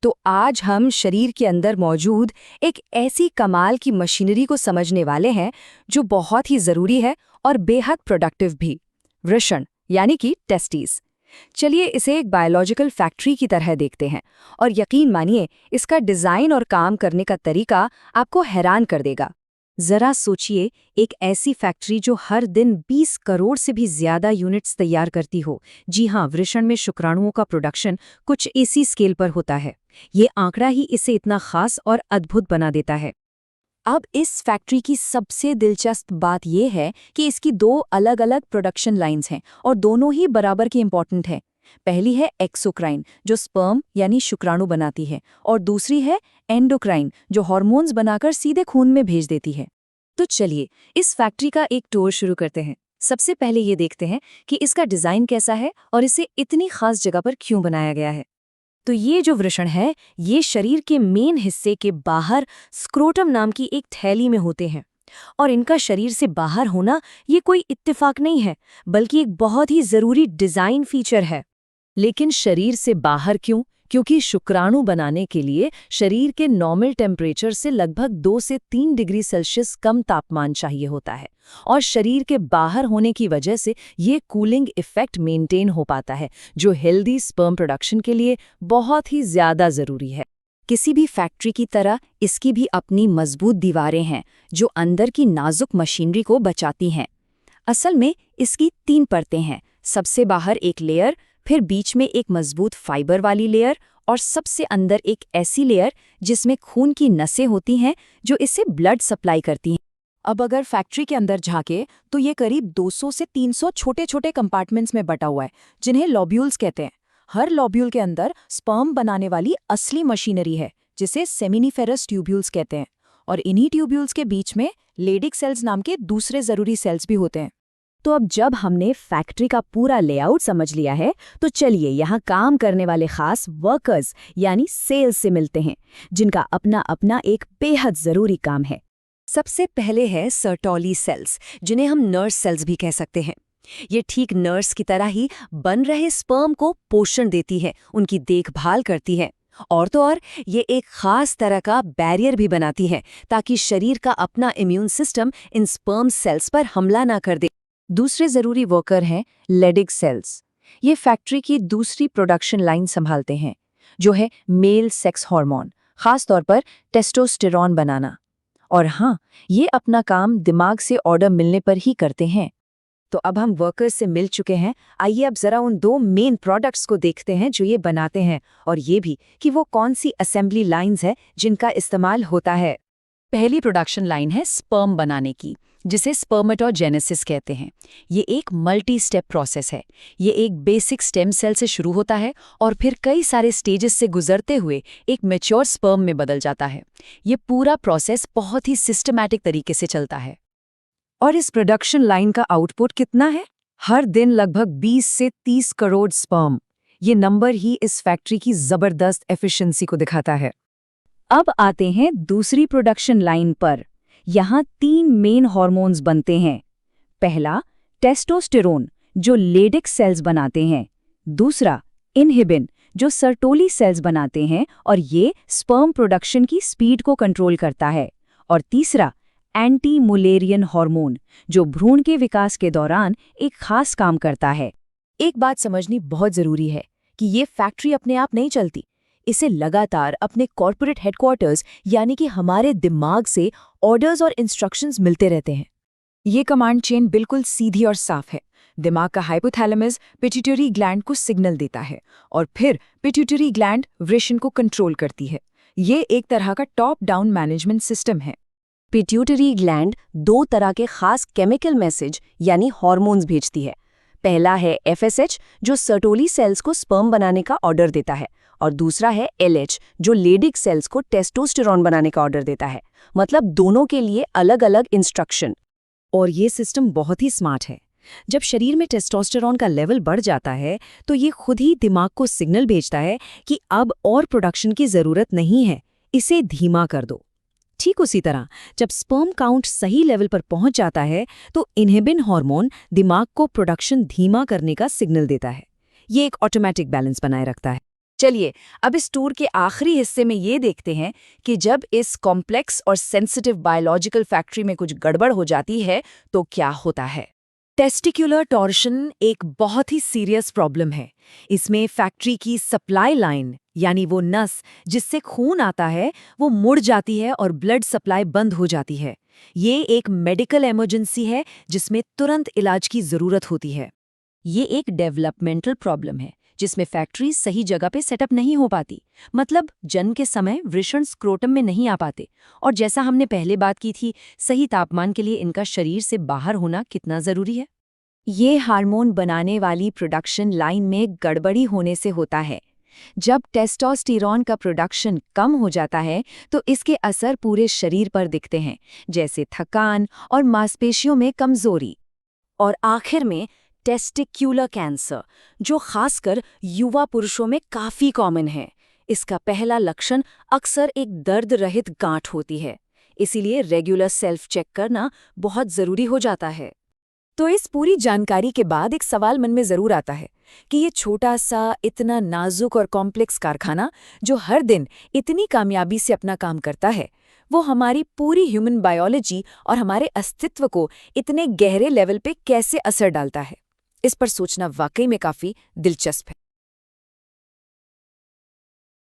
तो आज हम शरीर के अंदर मौजूद एक ऐसी कमाल की मशीनरी को समझने वाले हैं जो बहुत ही ज़रूरी है और बेहद प्रोडक्टिव भी। वृषण यानी कि टेस्टिस। चलिए इसे एक बायोलॉजिकल फैक्ट्री की तरह देखते हैं और यकीन मानिए इसका डिज़ाइन और काम करने का तरीका आपको हैरान कर देगा। जरा सोचिए, एक ऐसी फैक्ट्री जो हर दिन 20 करोड़ से भी ज्यादा यूनिट्स तैयार करती हो। जी हाँ, वृषण में शुक्राणुओं का प्रोडक्शन कुछ इसी स्केल पर होता है। ये आंकड़ा ही इसे इतना खास और अद्भुत बना देता है। अब इस फैक्ट्री की सबसे दिलचस्प बात यह है कि इसकी दो अलग अलग प्रोडक्शन लाइंस हैं और दोनों ही बराबर की इंपॉर्टेंट है। पहली है एक्सोक्राइन जो स्पर्म यानी शुक्राणु बनाती है और दूसरी है एंडोक्राइन जो हार्मोन्स बनाकर सीधे खून में भेज देती है। तो चलिए इस फैक्ट्री का एक टूर शुरू करते हैं। सबसे पहले ये देखते हैं कि इसका डिज़ाइन कैसा है और इसे इतनी खास जगह पर क्यों बनाया गया है। तो ये जो वृषण है ये शरीर के मेन हिस्से के बाहर स्क्रोटम नाम की एक थैली में होते हैं और इनका शरीर से बाहर होना ये कोई इत्तेफाक नहीं है बल्कि एक बहुत ही ज़रूरी डिज़ाइन फीचर है। लेकिन शरीर से बाहर क्यों? क्योंकि शुक्राणु बनाने के लिए शरीर के नॉर्मल टेम्परेचर से लगभग 2 से 3 डिग्री सेल्सियस कम तापमान चाहिए होता है और शरीर के बाहर होने की वजह से ये कूलिंग इफेक्ट मेंटेन हो पाता है जो हेल्दी स्पर्म प्रोडक्शन के लिए बहुत ही ज़्यादा ज़रूरी है। किसी भी फैक्ट्री की तरह इसकी भी अपनी मजबूत दीवारें हैं जो अंदर की नाजुक मशीनरी को बचाती हैं। असल में इसकी 3 परतें हैं। सबसे बाहर एक लेयर, फिर बीच में एक मजबूत फाइबर वाली लेयर और सबसे अंदर एक ऐसी लेयर जिसमें खून की नसें होती हैं जो इसे ब्लड सप्लाई करती हैं। अब अगर फैक्ट्री के अंदर झांके तो ये करीब 200 से 300 छोटे छोटे कंपार्टमेंट्स में बटा हुआ है जिन्हें लॉब्यूल्स कहते हैं। हर लॉब्यूल के अंदर स्पर्म बनाने वाली असली मशीनरी है जिसे सेमिनिफेरस ट्यूब्यूल्स कहते हैं और इन्हीं ट्यूब्यूल्स के बीच में लेडिक सेल्स नाम के दूसरे ज़रूरी सेल्स भी होते हैं। तो अब जब हमने फैक्ट्री का पूरा लेआउट समझ लिया है तो चलिए यहाँ काम करने वाले खास वर्कर्स यानी सेल्स से मिलते हैं जिनका अपना अपना एक बेहद ज़रूरी काम है। सबसे पहले है सर्टोली सेल्स जिन्हें हम नर्स सेल्स भी कह सकते हैं। ये ठीक नर्स की तरह ही बन रहे स्पर्म को पोषण देती है, उनकी देखभाल करती है और तो और ये एक खास तरह का बैरियर भी बनाती है ताकि शरीर का अपना immune system in sperm cells पर हमला ना कर दे। दूसरे ज़रूरी वर्कर हैं लेडिक सेल्स। ये फैक्ट्री की दूसरी प्रोडक्शन लाइन संभालते हैं जो है मेल सेक्स हार्मोन, खास तौर पर टेस्टोस्टेरॉन बनाना। और हाँ, ये अपना काम दिमाग से ऑर्डर मिलने पर ही करते हैं। तो अब हम वर्कर्स से मिल चुके हैं, आइए अब ज़रा उन 2 मेन प्रोडक्ट्स को देखते हैं जो ये बनाते हैं और ये भी कि वो कौन सी असेंबली लाइंस है जिनका इस्तेमाल होता है। पहली प्रोडक्शन लाइन है स्पर्म बनाने की जिसे स्पर्मेटोजेनेसिस कहते हैं। ये एक मल्टी स्टेप प्रोसेस है। ये एक बेसिक स्टेम सेल से शुरू होता है और फिर कई सारे स्टेजेस से गुजरते हुए एक मैच्योर स्पर्म में बदल जाता है। ये पूरा प्रोसेस बहुत ही सिस्टमैटिक तरीके से चलता है। और इस प्रोडक्शन लाइन का आउटपुट कितना है? हर दिन लगभग 20 से 30 करोड़ स्पर्म। ये नंबर ही इस फैक्ट्री की जबरदस्त एफिशिएंसी को दिखाता है। अब आते हैं दूसरी प्रोडक्शन लाइन पर। यहाँ 3 मेन हार्मोन्स बनते हैं। पहला टेस्टोस्टेरोन जो लेडिक सेल्स बनाते हैं, दूसरा इनहिबिन जो सर्टोली सेल्स बनाते हैं और ये स्पर्म प्रोडक्शन की स्पीड को कंट्रोल करता है, और तीसरा एंटी मुलेरियन हार्मोन जो भ्रूण के विकास के दौरान एक खास काम करता है। एक बात समझनी बहुत ज़रूरी है कि ये फैक्ट्री अपने आप नहीं चलती। इसे लगातार अपने कॉर्पोरेट हेडक्वार्टर्स यानी कि हमारे दिमाग से ऑर्डर्स और इंस्ट्रक्शंस मिलते रहते हैं। ये कमांड चेन बिल्कुल सीधी और साफ है। दिमाग का हाइपोथैलेमस पिट्यूटरी ग्लैंड को सिग्नल देता है और फिर पिट्यूटरी ग्लैंड वृषण को कंट्रोल करती है। ये एक तरह का टॉप डाउन मैनेजमेंट सिस्टम है। पिट्यूटरी ग्लैंड 2 तरह के खास केमिकल मैसेज यानी हार्मोन्स भेजती है। पहला है FSH जो सर्टोली सेल्स को स्पर्म बनाने का ऑर्डर देता है और दूसरा है LH जो लेडिक सेल्स को टेस्टोस्टेरॉन बनाने का ऑर्डर देता है। मतलब दोनों के लिए अलग अलग इंस्ट्रक्शन। और ये सिस्टम बहुत ही स्मार्ट है। जब शरीर में टेस्टोस्टेरॉन का लेवल बढ़ जाता है तो ये खुद ही दिमाग को सिग्नल भेजता है कि अब और प्रोडक्शन की ज़रूरत नहीं है, इसे धीमा कर दो। ठीक उसी तरह जब स्पर्म काउंट सही लेवल पर पहुंच जाता है तो इनहिबिन हार्मोन दिमाग को प्रोडक्शन धीमा करने का सिग्नल देता है। ये एक ऑटोमेटिक बैलेंस बनाए रखता है। चलिए अब इस टूर के आखिरी हिस्से में ये देखते हैं कि जब इस कॉम्प्लेक्स और सेंसिटिव बायोलॉजिकल फैक्ट्री में कुछ गड़बड़ हो जाती है तो क्या होता है। टेस्टिकुलर टॉर्शन एक बहुत ही सीरियस प्रॉब्लम है। इसमें फैक्ट्री की सप्लाई लाइन यानी वो नस जिससे खून आता है वो मुड़ जाती है और ब्लड सप्लाई बंद हो जाती है। ये एक मेडिकल इमरजेंसी है जिसमें तुरंत इलाज की ज़रूरत होती है। ये एक डेवलपमेंटल प्रॉब्लम है जिसमें फैक्ट्री सही जगह पे सेटअप नहीं हो पाती, मतलब जन्म के समय वृषण स्क्रोटम में नहीं आ पाते। और जैसा हमने पहले बात की थी, सही तापमान के लिए इनका शरीर से बाहर होना कितना ज़रूरी है। ये हार्मोन बनाने वाली प्रोडक्शन लाइन में गड़बड़ी होने से होता है। जब टेस्टोस्टेरोन का प्रोडक्शन कम हो जाता है तो इसके असर पूरे शरीर पर दिखते हैं, जैसे थकान और मांसपेशियों में कमजोरी। और आखिर में टेस्टिक्युलर कैंसर, जो खासकर युवा पुरुषों में काफ़ी कॉमन है। इसका पहला लक्षण अक्सर एक दर्द रहित गांठ होती है, इसीलिए रेगुलर सेल्फ चेक करना बहुत ज़रूरी हो जाता है। तो इस पूरी जानकारी के बाद एक सवाल मन में ज़रूर आता है कि ये छोटा सा, इतना नाजुक और कॉम्प्लेक्स कारखाना जो हर दिन इतनी कामयाबी से अपना काम करता है, वो हमारी पूरी ह्यूमन बायोलॉजी और हमारे अस्तित्व को इतने गहरे लेवल पे कैसे असर डालता है। इस पर सोचना वाकई में काफ़ी दिलचस्प है।